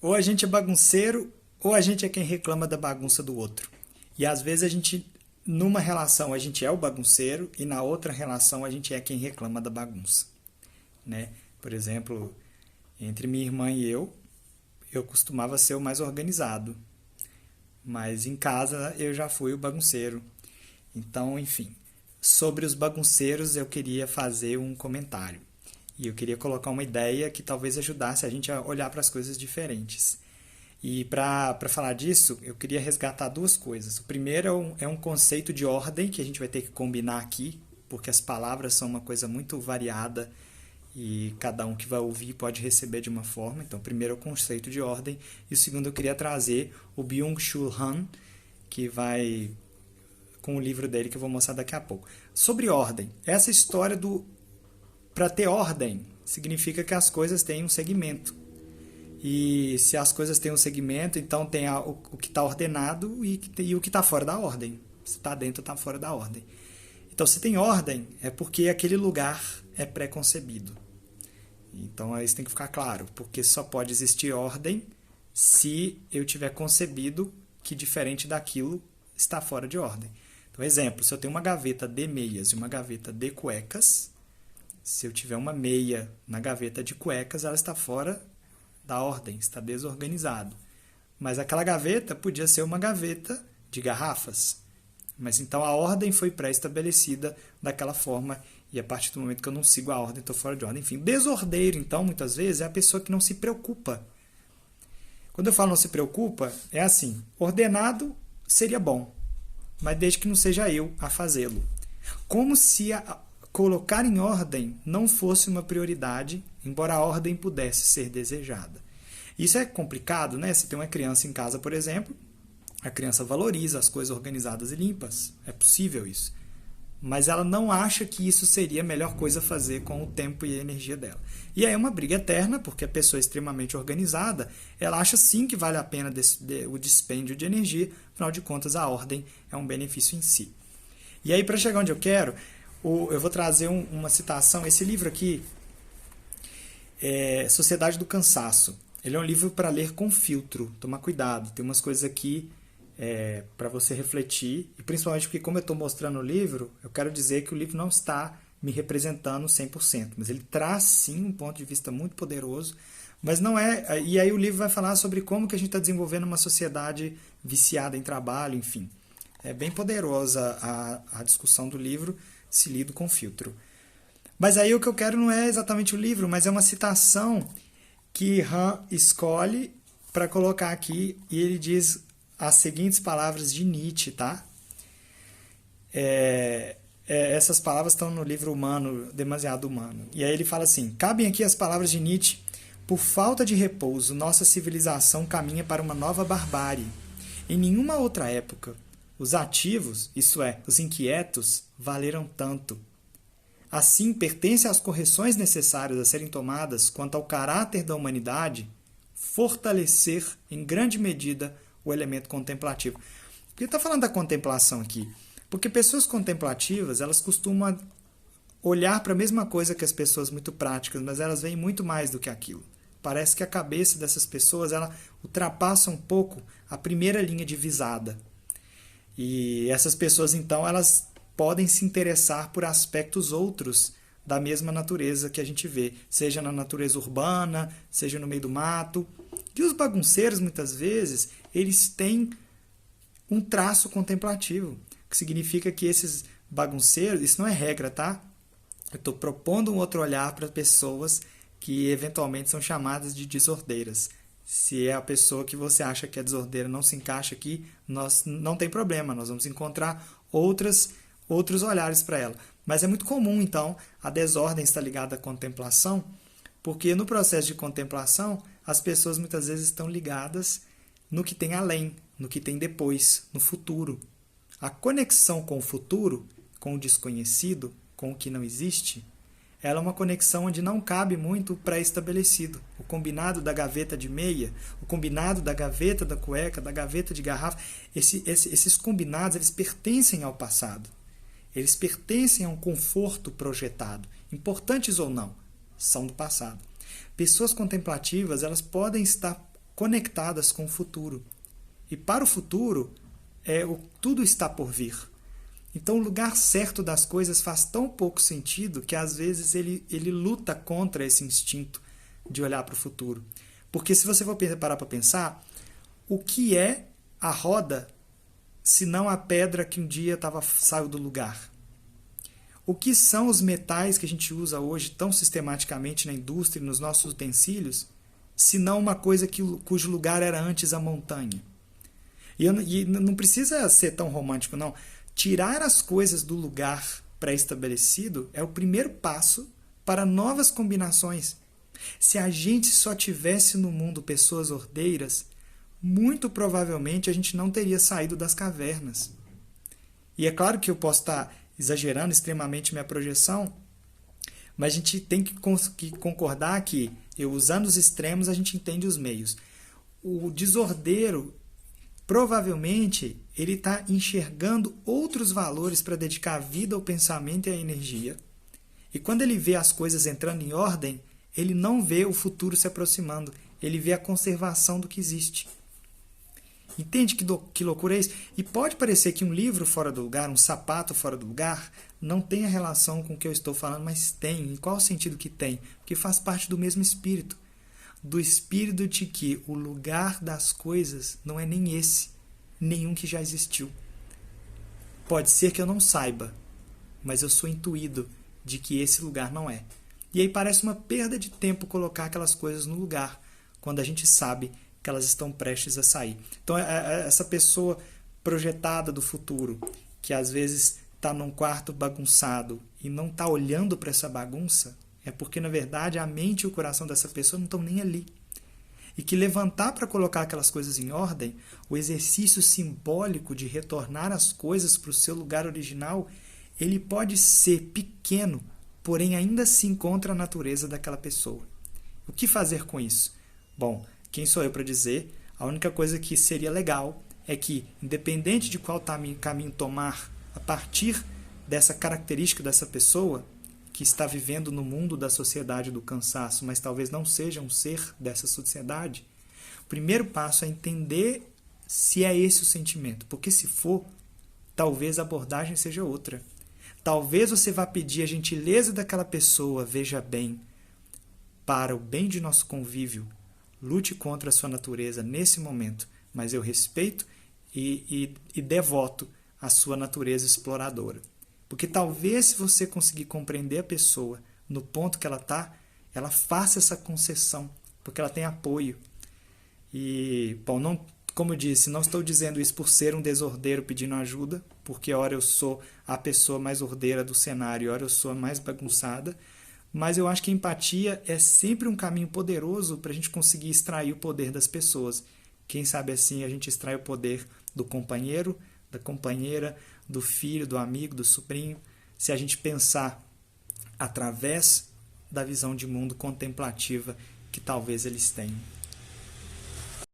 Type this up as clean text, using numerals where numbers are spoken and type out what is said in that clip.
Ou a gente é bagunceiro, ou a gente é quem reclama da bagunça do outro. E às vezes a gente, numa relação, a gente é o bagunceiro e na outra relação a gente é quem reclama da bagunça, né? Por exemplo, entre minha irmã e eu costumava ser o mais organizado, mas em casa eu já fui o bagunceiro. Então, enfim, sobre os bagunceiros eu queria fazer um comentário. E eu queria colocar uma ideia que talvez ajudasse a gente a olhar para as coisas diferentes. E para falar disso, eu queria resgatar duas coisas. O primeiro é um conceito de ordem que a gente vai ter que combinar aqui, porque as palavras são uma coisa muito variada e cada um que vai ouvir pode receber de uma forma. Então, o primeiro é o conceito de ordem. E o segundo eu queria trazer o Byung-Chul Han, que vai com o livro dele que eu vou mostrar daqui a pouco. Sobre ordem, essa história do para ter ordem significa que as coisas têm um segmento. E se as coisas têm um segmento, então tem o que está ordenado e o que está fora da ordem. Se está dentro, está fora da ordem. Então, se tem ordem, é porque aquele lugar é pré-concebido. Então, isso tem que ficar claro, porque só pode existir ordem se eu tiver concebido que diferente daquilo está fora de ordem. Então, exemplo, se eu tenho uma gaveta de meias e uma gaveta de cuecas, se eu tiver uma meia na gaveta de cuecas, ela está fora da ordem, está desorganizado. Mas aquela gaveta podia ser uma gaveta de garrafas. Mas então a ordem foi pré-estabelecida daquela forma e a partir do momento que eu não sigo a ordem, estou fora de ordem. Enfim, desordeiro, então, muitas vezes, é a pessoa que não se preocupa. Quando eu falo não se preocupa, é assim, ordenado seria bom, mas desde que não seja eu a fazê-lo. Como se colocar em ordem não fosse uma prioridade, embora a ordem pudesse ser desejada. Isso é complicado, né? Se tem uma criança em casa, por exemplo, a criança valoriza as coisas organizadas e limpas. É possível isso. Mas ela não acha que isso seria a melhor coisa a fazer com o tempo e a energia dela. E aí é uma briga eterna, porque a pessoa é extremamente organizada, ela acha sim que vale a pena o dispêndio de energia, afinal de contas a ordem é um benefício em si. E aí, para chegar onde eu quero, eu vou trazer uma citação. Esse livro aqui é Sociedade do Cansaço. Ele é um livro para ler com filtro. Tomar cuidado. Tem umas coisas aqui para você refletir. E principalmente porque, como eu estou mostrando o livro, eu quero dizer que o livro não está me representando 100%. Mas ele traz, sim, um ponto de vista muito poderoso. Mas não é... E aí o livro vai falar sobre como que a gente está desenvolvendo uma sociedade viciada em trabalho, enfim. É bem poderosa a discussão do livro, se lido com filtro. Mas aí o que eu quero não é exatamente o livro, mas é uma citação que Han escolhe para colocar aqui, e ele diz as seguintes palavras de Nietzsche, tá? Essas palavras estão no livro Humano, Demasiado Humano. E aí ele fala assim, cabem aqui as palavras de Nietzsche: por falta de repouso, nossa civilização caminha para uma nova barbárie. Em nenhuma outra época, os ativos, isto é, os inquietos, valeram tanto. Assim, pertence às correções necessárias a serem tomadas quanto ao caráter da humanidade fortalecer, em grande medida, o elemento contemplativo. Por que está falando da contemplação aqui? Porque pessoas contemplativas, elas costumam olhar para a mesma coisa que as pessoas muito práticas, mas elas veem muito mais do que aquilo. Parece que a cabeça dessas pessoas ela ultrapassa um pouco a primeira linha de visada. E essas pessoas, então, elas podem se interessar por aspectos outros da mesma natureza que a gente vê, seja na natureza urbana, seja no meio do mato. E os bagunceiros, muitas vezes, eles têm um traço contemplativo, que significa que esses bagunceiros, isso não é regra, tá? Eu estou propondo um outro olhar para pessoas que eventualmente são chamadas de desordeiras. Se é a pessoa que você acha que é desordeira não se encaixa aqui, não tem problema, nós vamos encontrar outros olhares para ela. Mas é muito comum, então, a desordem estar ligada à contemplação, porque no processo de contemplação, as pessoas muitas vezes estão ligadas no que tem além, no que tem depois, no futuro. A conexão com o futuro, com o desconhecido, com o que não existe, ela é uma conexão onde não cabe muito pré-estabelecido. O combinado da gaveta de meia, o combinado da gaveta da cueca, da gaveta de garrafa, esses combinados eles pertencem ao passado. Eles pertencem a um conforto projetado. Importantes ou não, são do passado. Pessoas contemplativas elas podem estar conectadas com o futuro. E para o futuro, tudo está por vir. Então, o lugar certo das coisas faz tão pouco sentido que, às vezes, ele luta contra esse instinto de olhar para o futuro. Porque, se você for parar para pensar, o que é a roda se não a pedra que um dia saiu do lugar? O que são os metais que a gente usa hoje tão sistematicamente na indústria e nos nossos utensílios, se não uma coisa cujo lugar era antes a montanha? E não precisa ser tão romântico, não. Tirar as coisas do lugar pré-estabelecido é o primeiro passo para novas combinações. Se a gente só tivesse no mundo pessoas ordeiras, muito provavelmente a gente não teria saído das cavernas. E é claro que eu posso estar exagerando extremamente minha projeção, mas a gente tem que concordar que, usando os extremos, a gente entende os meios. O desordeiro, provavelmente, ele está enxergando outros valores para dedicar a vida, o pensamento e a energia. E quando ele vê as coisas entrando em ordem, ele não vê o futuro se aproximando, ele vê a conservação do que existe. Entende que loucura é isso? E pode parecer que um livro fora do lugar, um sapato fora do lugar, não tenha relação com o que eu estou falando, mas tem. Em qual sentido que tem? Porque faz parte do mesmo espírito. Do espírito de que o lugar das coisas não é nem esse, nenhum que já existiu. Pode ser que eu não saiba, mas eu sou intuído de que esse lugar não é. E aí parece uma perda de tempo colocar aquelas coisas no lugar, quando a gente sabe que elas estão prestes a sair. Então, essa pessoa projetada do futuro, que às vezes está num quarto bagunçado e não está olhando para essa bagunça, é porque, na verdade, a mente e o coração dessa pessoa não estão nem ali. E que levantar para colocar aquelas coisas em ordem, o exercício simbólico de retornar as coisas para o seu lugar original, ele pode ser pequeno, porém ainda se encontra a natureza daquela pessoa. O que fazer com isso? Bom, quem sou eu para dizer? A única coisa que seria legal é que, independente de qual caminho tomar, a partir dessa característica dessa pessoa, que está vivendo no mundo da sociedade do cansaço, mas talvez não seja um ser dessa sociedade, o primeiro passo é entender se é esse o sentimento. Porque se for, talvez a abordagem seja outra. Talvez você vá pedir a gentileza daquela pessoa, veja bem, para o bem de nosso convívio, lute contra a sua natureza nesse momento, mas eu respeito e devoto a sua natureza exploradora. Porque talvez, se você conseguir compreender a pessoa no ponto que ela está, ela faça essa concessão, porque ela tem apoio. E, bom, não, como eu disse, não estou dizendo isso por ser um desordeiro pedindo ajuda, porque ora eu sou a pessoa mais ordeira do cenário, ora eu sou a mais bagunçada, mas eu acho que a empatia é sempre um caminho poderoso para a gente conseguir extrair o poder das pessoas. Quem sabe assim a gente extrai o poder do companheiro, da companheira, do filho, do amigo, do sobrinho, se a gente pensar através da visão de mundo contemplativa que talvez eles tenham.